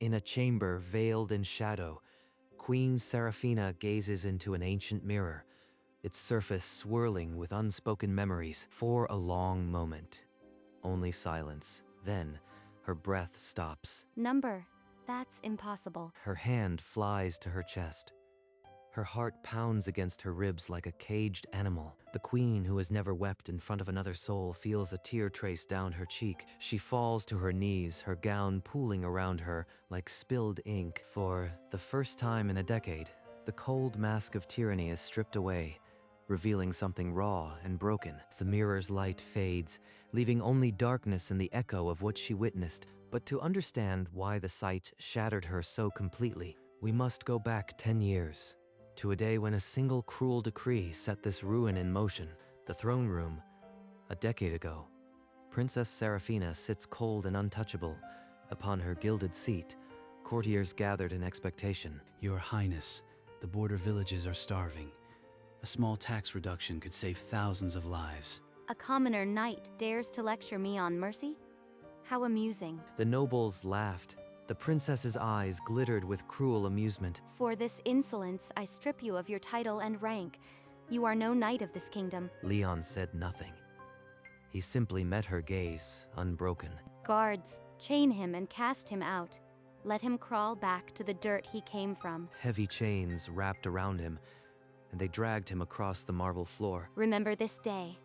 In a chamber veiled in shadow, Queen Seraphina gazes into an ancient mirror, its surface swirling with unspoken memories for a long moment. Only silence. Then, her breath stops. Number. That's impossible. Her hand flies to her chest. Her heart pounds against her ribs like a caged animal. The queen, who has never wept in front of another soul, feels a tear trace down her cheek. She falls to her knees, her gown pooling around her like spilled ink. For the first time in a decade, the cold mask of tyranny is stripped away, revealing something raw and broken. The mirror's light fades, leaving only darkness and the echo of what she witnessed. But to understand why the sight shattered her so completely, we must go back 10 years. To a day when a single cruel decree set this ruin in motion. The throne room. A decade ago, Princess Seraphina sits cold and untouchable. Upon her gilded seat, courtiers gathered in expectation. Your Highness, the border villages are starving. A small tax reduction could save thousands of lives. A commoner knight dares to lecture me on mercy? How amusing. The nobles laughed. The princess's eyes glittered with cruel amusement. For this insolence, I strip you of your title and rank. You are no knight of this kingdom. Leon said nothing. He simply met her gaze, unbroken. Guards, chain him and cast him out. Let him crawl back to the dirt he came from. Heavy chains wrapped around him, and they dragged him across the marble floor. Remember this day.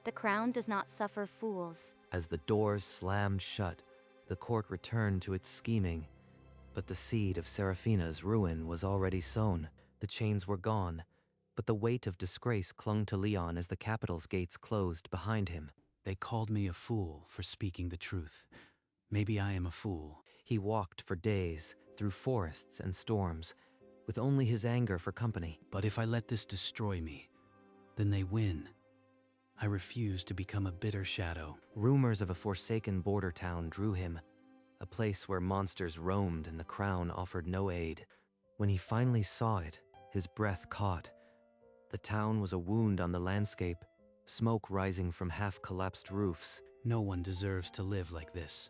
The crown does not suffer fools. As the doors slammed shut, the court returned to its scheming. But the seed of Seraphina's ruin was already sown. The chains were gone, but the weight of disgrace clung to Leon as the capital's gates closed behind him. They called me a fool for speaking the truth. Maybe I am a fool. He walked for days, through forests and storms, with only his anger for company. But if I let this destroy me, then they win. I refuse to become a bitter shadow. Rumors of a forsaken border town drew him, a place where monsters roamed and the crown offered no aid. When he finally saw it, his breath caught. The town was a wound on the landscape, smoke rising from half-collapsed roofs. No one deserves to live like this.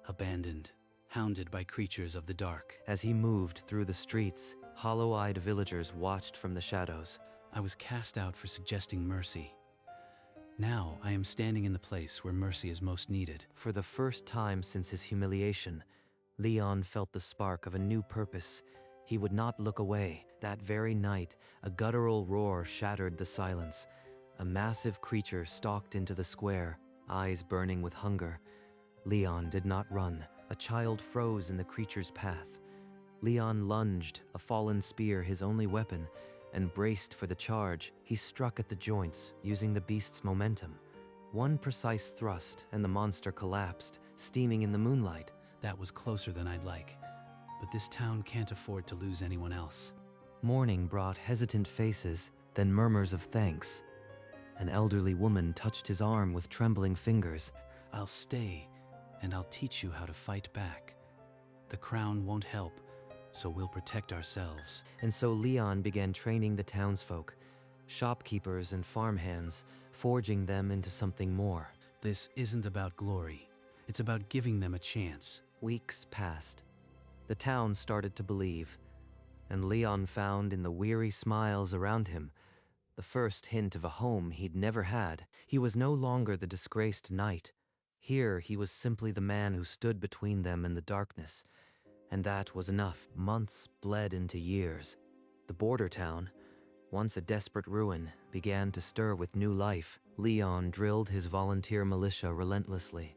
Abandoned, hounded by creatures of the dark. As he moved through the streets, hollow-eyed villagers watched from the shadows. I was cast out for suggesting mercy. Now I am standing in the place where mercy is most needed. For the first time since his humiliation, Leon felt the spark of a new purpose. He would not look away. That very night, a guttural roar shattered the silence. A massive creature stalked into the square, eyes burning with hunger. Leon did not run. A child froze in the creature's path. Leon lunged, a fallen spear his only weapon, and braced for the charge. He struck at the joints, using the beast's momentum. One precise thrust, and the monster collapsed, steaming in the moonlight. That was closer than I'd like. But this town can't afford to lose anyone else. Morning brought hesitant faces, then murmurs of thanks. An elderly woman touched his arm with trembling fingers. I'll stay, and I'll teach you how to fight back. The crown won't help, so we'll protect ourselves. And so Leon began training the townsfolk, shopkeepers and farmhands, forging them into something more. This isn't about glory. It's about giving them a chance. Weeks passed. The town started to believe, and Leon found in the weary smiles around him the first hint of a home he'd never had. He was no longer the disgraced knight. Here he was simply the man who stood between them and the darkness. And that was enough. Months bled into years. The border town, once a desperate ruin, began to stir with new life. Leon drilled his volunteer militia relentlessly.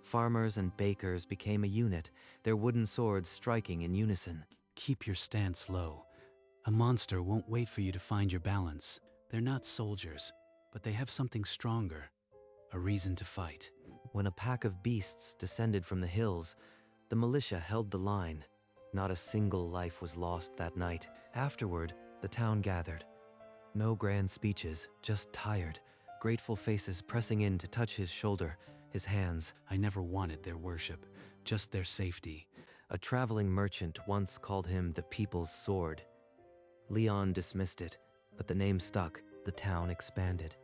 Farmers and bakers became a unit, their wooden swords striking in unison. Keep your stance low. A monster won't wait for you to find your balance. They're not soldiers, but they have something stronger. A reason to fight. When a pack of beasts descended from the hills, the militia held the line. Not a single life was lost that night. Afterward, the town gathered. No grand speeches, just tired, grateful faces pressing in to touch his shoulder, his hands. I never wanted their worship, just their safety. A traveling merchant once called him the people's sword. Leon dismissed it, but the name stuck. The town expanded.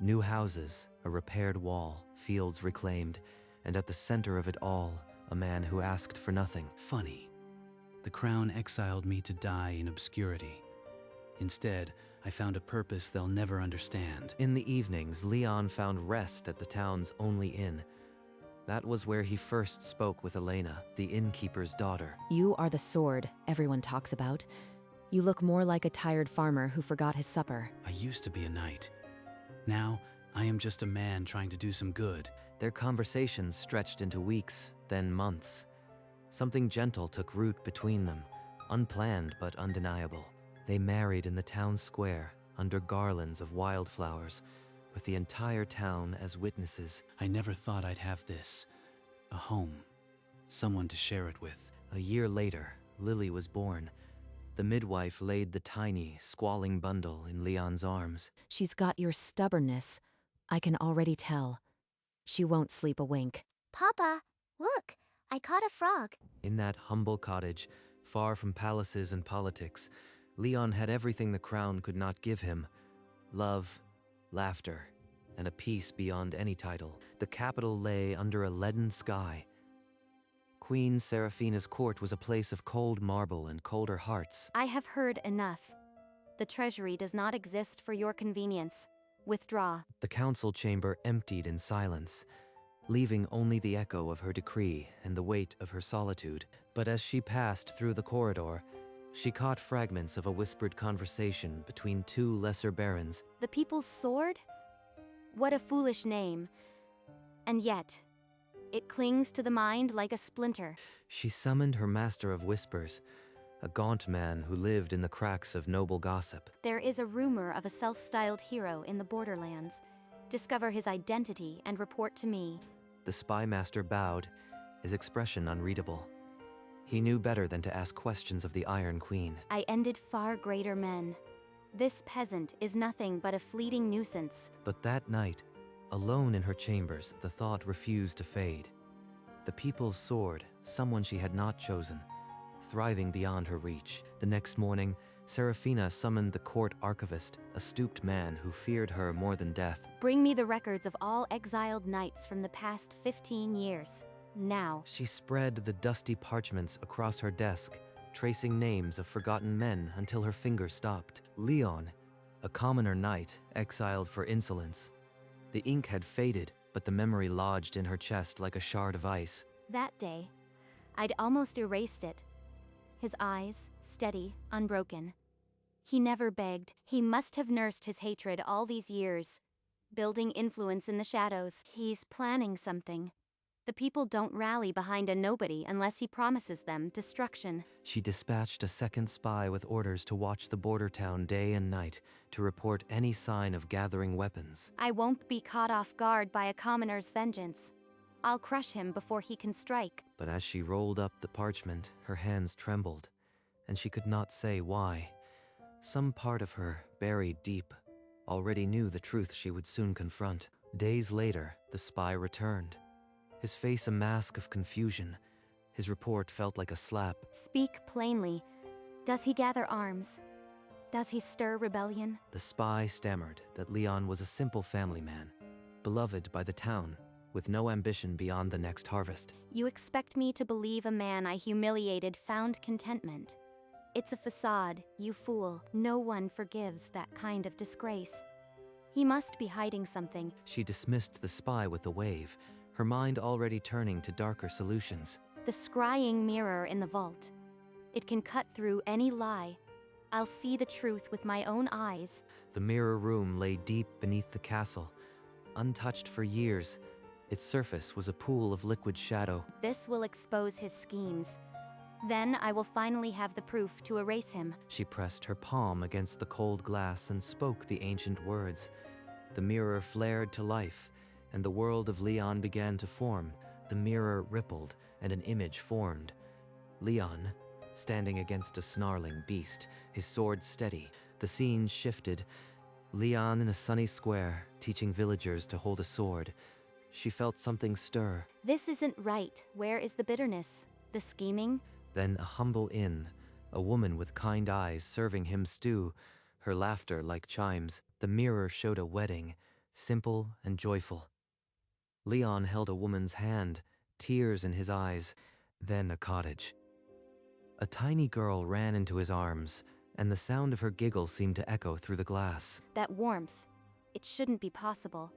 New houses, a repaired wall, fields reclaimed, and at the center of it all, a man who asked for nothing. Funny. The crown exiled me to die in obscurity. Instead, I found a purpose they'll never understand. In the evenings, Leon found rest at the town's only inn. That was where he first spoke with Elena, the innkeeper's daughter. You are the sword everyone talks about. You look more like a tired farmer who forgot his supper. I used to be a knight. Now, I am just a man trying to do some good. Their conversations stretched into weeks, then months. Something gentle took root between them, unplanned but undeniable. They married in the town square, under garlands of wildflowers, with the entire town as witnesses. I never thought I'd have this. A home. Someone to share it with. A year later, Lily was born. The midwife laid the tiny, squalling bundle in Leon's arms. She's got your stubbornness. I can already tell. She won't sleep a wink. Papa, look, I caught a frog. In that humble cottage, far from palaces and politics, Leon had everything the crown could not give him: love, laughter, and a peace beyond any title. The capital lay under a leaden sky. Queen Seraphina's court was a place of cold marble and colder hearts. I have heard enough. The treasury does not exist for your convenience. Withdraw. The council chamber emptied in silence, leaving only the echo of her decree and the weight of her solitude. But as she passed through the corridor, she caught fragments of a whispered conversation between two lesser barons. The people's sword? What a foolish name. And yet, it clings to the mind like a splinter. She summoned her master of whispers, a gaunt man who lived in the cracks of noble gossip. There is a rumor of a self-styled hero in the borderlands. Discover his identity and report to me. The spy master bowed, his expression unreadable. He knew better than to ask questions of the Iron Queen. I ended far greater men. This peasant is nothing but a fleeting nuisance. But that night, alone in her chambers, the thought refused to fade. The people's sword, someone she had not chosen, thriving beyond her reach. The next morning, Seraphina summoned the court archivist, a stooped man who feared her more than death. Bring me the records of all exiled knights from the past 15 years. Now. She spread the dusty parchments across her desk, tracing names of forgotten men until her fingers stopped. Leon, a commoner knight, exiled for insolence. The ink had faded, but the memory lodged in her chest like a shard of ice. That day, I'd almost erased it. His eyes, steady, unbroken. He never begged. He must have nursed his hatred all these years, building influence in the shadows. He's planning something. The people don't rally behind a nobody unless he promises them destruction. She dispatched a second spy with orders to watch the border town day and night, to report any sign of gathering weapons. I won't be caught off guard by a commoner's vengeance. I'll crush him before he can strike. But as she rolled up the parchment, her hands trembled, and she could not say why. Some part of her, buried deep, already knew the truth she would soon confront. Days later, the spy returned. His face a mask of confusion. His report felt like a slap. Speak plainly. Does he gather arms? Does he stir rebellion? The spy stammered that Leon was a simple family man, beloved by the town, with no ambition beyond the next harvest. You expect me to believe a man I humiliated found contentment? It's a facade, you fool. No one forgives that kind of disgrace. He must be hiding something. She dismissed the spy with a wave, her mind already turning to darker solutions. The scrying mirror in the vault. It can cut through any lie. I'll see the truth with my own eyes. The mirror room lay deep beneath the castle, untouched for years. Its surface was a pool of liquid shadow. This will expose his schemes. Then I will finally have the proof to erase him. She pressed her palm against the cold glass and spoke the ancient words. The mirror flared to life, and the world of Leon began to form. The mirror rippled, and an image formed. Leon, standing against a snarling beast, his sword steady. The scene shifted. Leon in a sunny square, teaching villagers to hold a sword. She felt something stir. This isn't right. Where is the bitterness? The scheming? Then a humble inn, a woman with kind eyes serving him stew, her laughter like chimes. The mirror showed a wedding, simple and joyful. Leon held a woman's hand, tears in his eyes, then a cottage. A tiny girl ran into his arms, and the sound of her giggle seemed to echo through the glass. That warmth. It shouldn't be possible.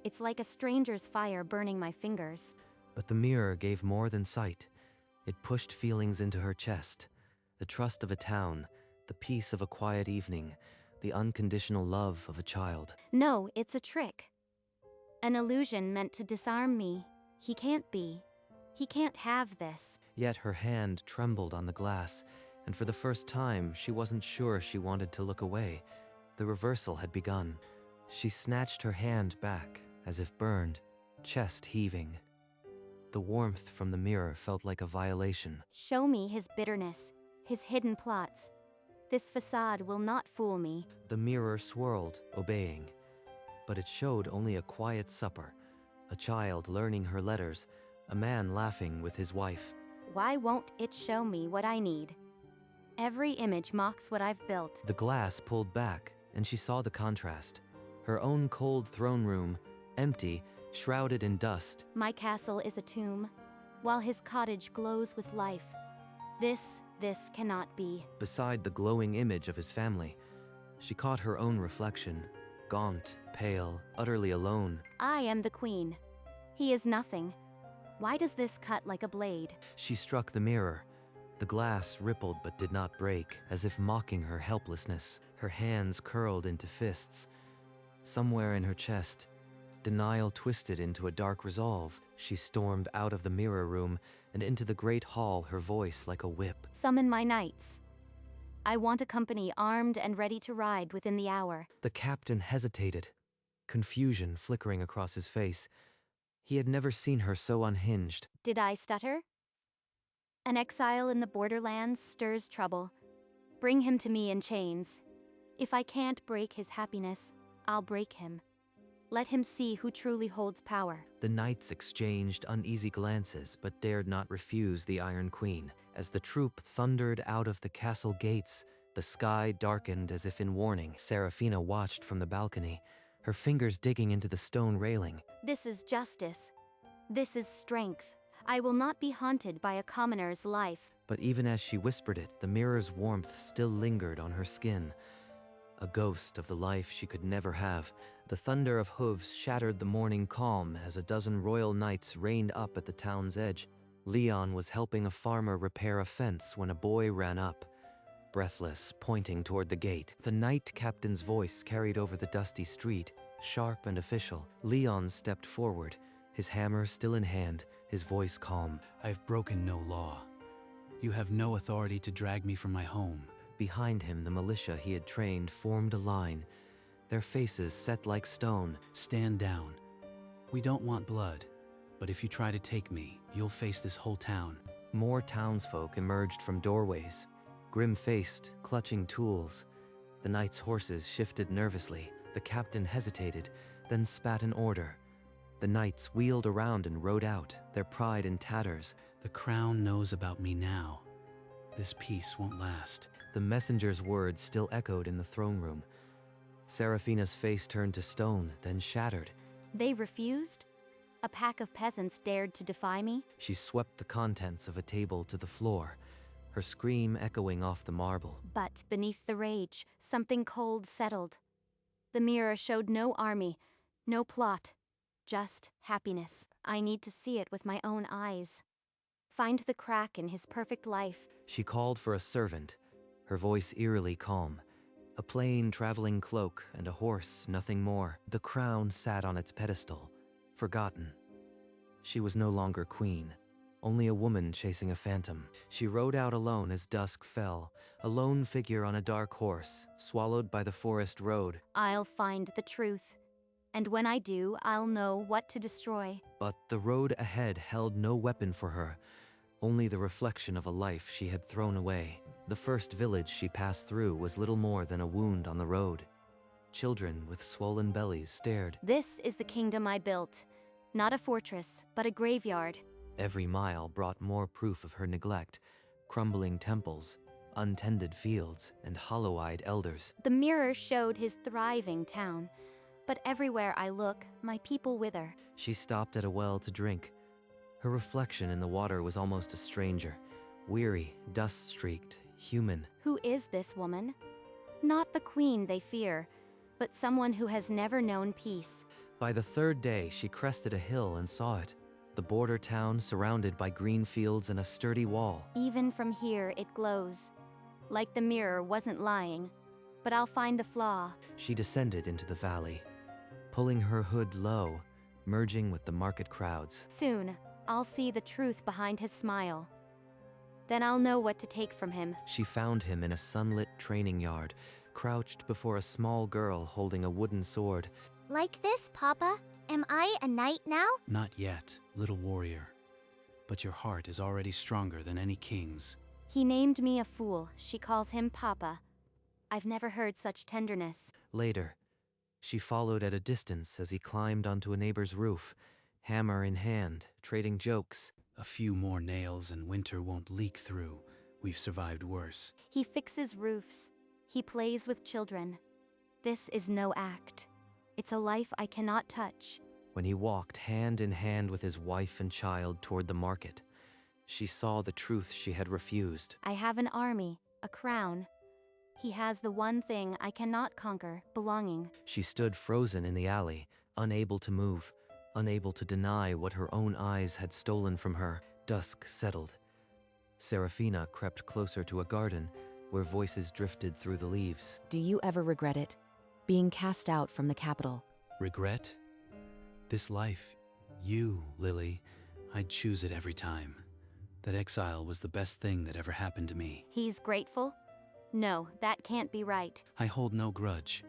It's like a stranger's fire burning my fingers. But the mirror gave more than sight. It pushed feelings into her chest. The trust of a town, the peace of a quiet evening, the unconditional love of a child. No, it's a trick. An illusion meant to disarm me. He can't be. He can't have this. Yet her hand trembled on the glass, and for the first time she wasn't sure she wanted to look away. The reversal had begun. She snatched her hand back, as if burned, chest heaving. The warmth from the mirror felt like a violation. Show me his bitterness, his hidden plots. This facade will not fool me. The mirror swirled, obeying. But it showed only a quiet supper, a child learning her letters, a man laughing with his wife. Why won't it show me what I need? Every image mocks what I've built. The glass pulled back, and she saw the contrast. Her own cold throne room, empty, shrouded in dust. My castle is a tomb, while his cottage glows with life. This cannot be. Beside the glowing image of his family, she caught her own reflection, gaunt, pale, utterly alone. I am the queen. He is nothing. Why does this cut like a blade? She struck the mirror. The glass rippled but did not break, as if mocking her helplessness. Her hands curled into fists. Somewhere in her chest, denial twisted into a dark resolve. She stormed out of the mirror room and into the great hall, her voice like a whip. Summon my knights. I want a company armed and ready to ride within the hour. The captain hesitated, confusion flickering across his face. He had never seen her so unhinged. Did I stutter? An exile in the borderlands stirs trouble. Bring him to me in chains. If I can't break his happiness, I'll break him. Let him see who truly holds power. The knights exchanged uneasy glances, but dared not refuse the Iron Queen. As the troop thundered out of the castle gates, the sky darkened as if in warning. Serafina watched from the balcony, her fingers digging into the stone railing. This is justice. This is strength. I will not be haunted by a commoner's life. But even as she whispered it, the mirror's warmth still lingered on her skin. A ghost of the life she could never have. The thunder of hooves shattered the morning calm as a dozen royal knights reined up at the town's edge. Leon was helping a farmer repair a fence when a boy ran up, breathless, pointing toward the gate. The knight captain's voice carried over the dusty street, sharp and official. Leon stepped forward, his hammer still in hand, his voice calm. I've broken no law. You have no authority to drag me from my home. Behind him, the militia he had trained formed a line, their faces set like stone. Stand down. We don't want blood, but if you try to take me, you'll face this whole town. More townsfolk emerged from doorways, grim-faced, clutching tools. The knights' horses shifted nervously. The captain hesitated, then spat an order. The knights wheeled around and rode out, their pride in tatters. The crown knows about me now. This peace won't last. The messenger's words still echoed in the throne room. Serafina's face turned to stone, then shattered. They refused? A pack of peasants dared to defy me? She swept the contents of a table to the floor, her scream echoing off the marble. But beneath the rage, something cold settled. The mirror showed no army, no plot, just happiness. I need to see it with my own eyes. Find the crack in his perfect life. She called for a servant, her voice eerily calm. A plain traveling cloak and a horse, nothing more. The crown sat on its pedestal, forgotten. She was no longer queen, only a woman chasing a phantom. She rode out alone as dusk fell, a lone figure on a dark horse, swallowed by the forest road. I'll find the truth, and when I do, I'll know what to destroy. But the road ahead held no weapon for her, only the reflection of a life she had thrown away. The first village she passed through was little more than a wound on the road. Children with swollen bellies stared. This is the kingdom I built. Not a fortress, but a graveyard. Every mile brought more proof of her neglect. Crumbling temples, untended fields, and hollow-eyed elders. The mirror showed his thriving town. But everywhere I look, my people wither. She stopped at a well to drink. Her reflection in the water was almost a stranger, weary, dust-streaked, human. Who is this woman? Not the queen they fear, but someone who has never known peace. By the third day, she crested a hill and saw it. The border town surrounded by green fields and a sturdy wall. Even from here, it glows. Like the mirror wasn't lying. But I'll find the flaw. She descended into the valley, pulling her hood low, merging with the market crowds. Soon, I'll see the truth behind his smile. Then I'll know what to take from him. She found him in a sunlit training yard, crouched before a small girl holding a wooden sword. Like this, Papa? Am I a knight now? Not yet, little warrior. But your heart is already stronger than any king's. He named me a fool. She calls him Papa. I've never heard such tenderness. Later, she followed at a distance as he climbed onto a neighbor's roof, hammer in hand, trading jokes. A few more nails and winter won't leak through. We've survived worse. He fixes roofs. He plays with children. This is no act. It's a life I cannot touch. When he walked hand in hand with his wife and child toward the market, she saw the truth she had refused. I have an army, a crown. He has the one thing I cannot conquer, belonging. She stood frozen in the alley, unable to move, unable to deny what her own eyes had stolen from her. Dusk settled. Serafina crept closer to a garden where voices drifted through the leaves. Do you ever regret it? Being cast out from the capital? Regret? This life, you, Lily, I'd choose it every time. That exile was the best thing that ever happened to me. He's grateful? No, that can't be right. I hold no grudge.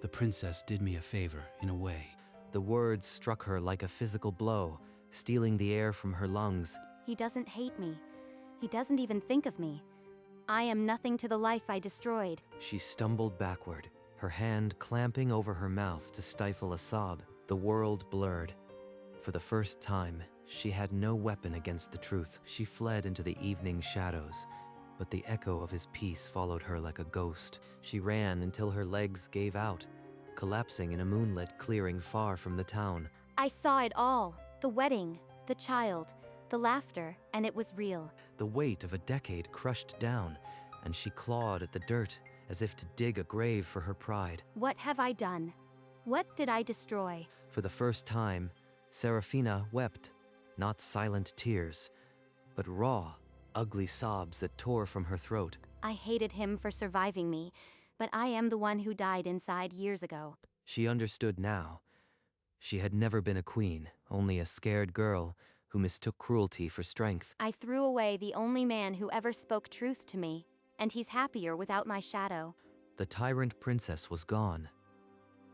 The princess did me a favor, in a way. The words struck her like a physical blow, stealing the air from her lungs. He doesn't hate me. He doesn't even think of me. I am nothing to the life I destroyed. She stumbled backward, her hand clamping over her mouth to stifle a sob. The world blurred. For the first time, she had no weapon against the truth. She fled into the evening shadows, but the echo of his peace followed her like a ghost. She ran until her legs gave out, collapsing in a moonlit clearing far from the town. I saw it all. The wedding, the child, the laughter, and it was real. The weight of a decade crushed down, and she clawed at the dirt as if to dig a grave for her pride. What have I done? What did I destroy? For the first time, Serafina wept, not silent tears, but raw, ugly sobs that tore from her throat. I hated him for surviving me, but I am the one who died inside years ago. She understood now. She had never been a queen, only a scared girl who mistook cruelty for strength. I threw away the only man who ever spoke truth to me, and he's happier without my shadow. The tyrant princess was gone.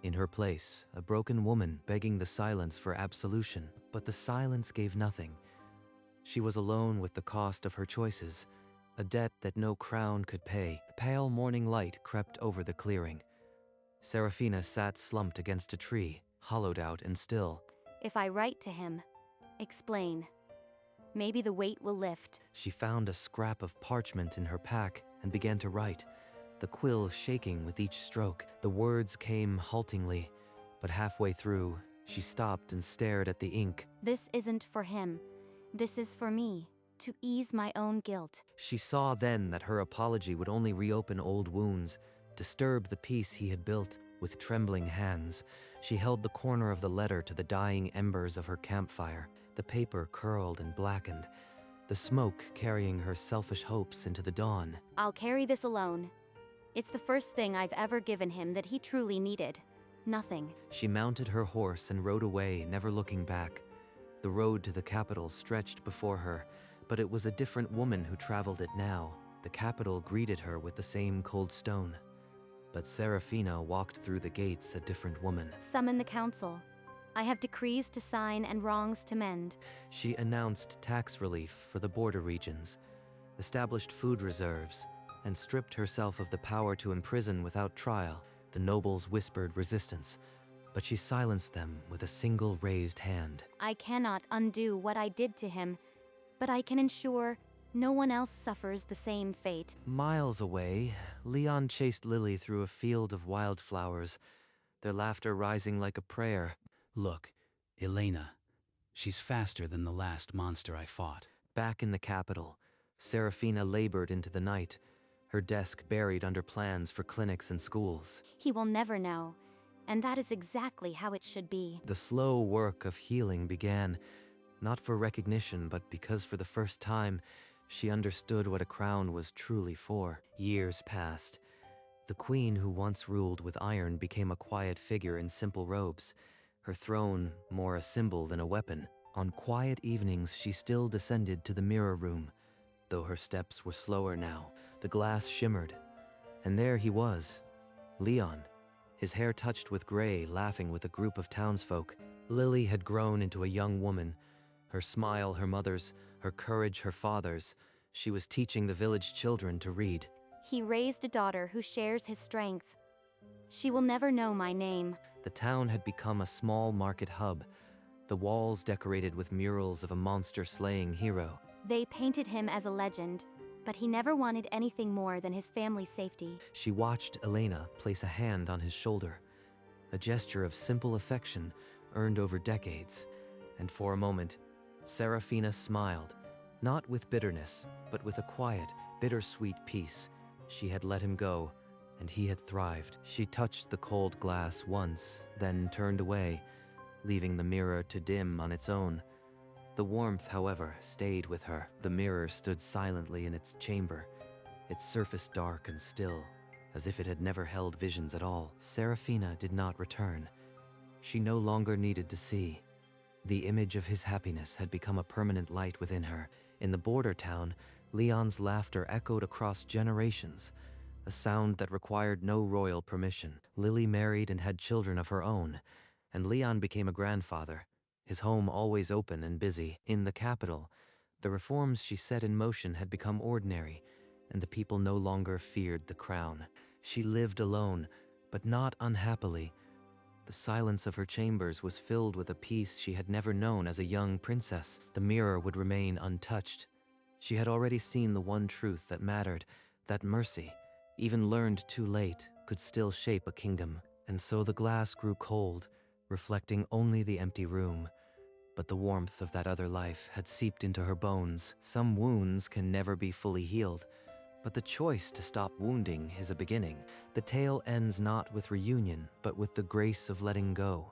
In her place, a broken woman begging the silence for absolution. But the silence gave nothing. She was alone with the cost of her choices, a debt that no crown could pay. The pale morning light crept over the clearing. Serafina sat slumped against a tree, hollowed out and still. If I write to him, explain, maybe the weight will lift. She found a scrap of parchment in her pack and began to write, the quill shaking with each stroke. The words came haltingly, but halfway through, she stopped and stared at the ink. This isn't for him. This is for me, to ease my own guilt. She saw then that her apology would only reopen old wounds, disturb the peace he had built. With trembling hands, she held the corner of the letter to the dying embers of her campfire. The paper curled and blackened, the smoke carrying her selfish hopes into the dawn. I'll carry this alone. It's the first thing I've ever given him that he truly needed. Nothing. She mounted her horse and rode away, never looking back. The road to the capital stretched before her, but it was a different woman who traveled it now. The capital greeted her with the same cold stone. But Serafina walked through the gates a different woman. Summon the council. I have decrees to sign and wrongs to mend. She announced tax relief for the border regions, established food reserves, and stripped herself of the power to imprison without trial. The nobles whispered resistance, but she silenced them with a single raised hand. I cannot undo what I did to him, but I can ensure no one else suffers the same fate. Miles away, Leon chased Lily through a field of wildflowers, their laughter rising like a prayer. Look, Elena, She's faster than the last monster I fought. Back in the capital, Serafina labored into the night, her desk buried under plans for clinics and schools. He will never know, and that is exactly how it should be. The slow work of healing began, not for recognition, but because for the first time, she understood what a crown was truly for. Years passed. The queen who once ruled with iron became a quiet figure in simple robes, her throne more a symbol than a weapon. On quiet evenings, she still descended to the mirror room, though her steps were slower now. The glass shimmered, and there he was, Leon, his hair touched with gray, laughing with a group of townsfolk. Lily had grown into a young woman, her smile her mother's, her courage her father's. She was teaching the village children to read. He raised a daughter who shares his strength. She will never know my name. The town had become a small market hub, the walls decorated with murals of a monster-slaying hero. They painted him as a legend, but he never wanted anything more than his family's safety. She watched Elena place a hand on his shoulder, a gesture of simple affection earned over decades. And for a moment, Serafina smiled, not with bitterness, but with a quiet, bittersweet peace. She had let him go, and he had thrived. She touched the cold glass once, then turned away, leaving the mirror to dim on its own. The warmth, however, stayed with her. The mirror stood silently in its chamber, its surface dark and still, as if it had never held visions at all. Serafina did not return. She no longer needed to see. The image of his happiness had become a permanent light within her. In the border town, Leon's laughter echoed across generations, a sound that required no royal permission. Lily married and had children of her own, and Leon became a grandfather, his home always open and busy. In the capital, the reforms she set in motion had become ordinary, and the people no longer feared the crown. She lived alone, but not unhappily. The silence of her chambers was filled with a peace she had never known as a young princess. The mirror would remain untouched. She had already seen the one truth that mattered, that mercy, even learned too late, could still shape a kingdom. And so the glass grew cold, reflecting only the empty room. But the warmth of that other life had seeped into her bones. Some wounds can never be fully healed, but the choice to stop wounding is a beginning. The tale ends not with reunion, but with the grace of letting go.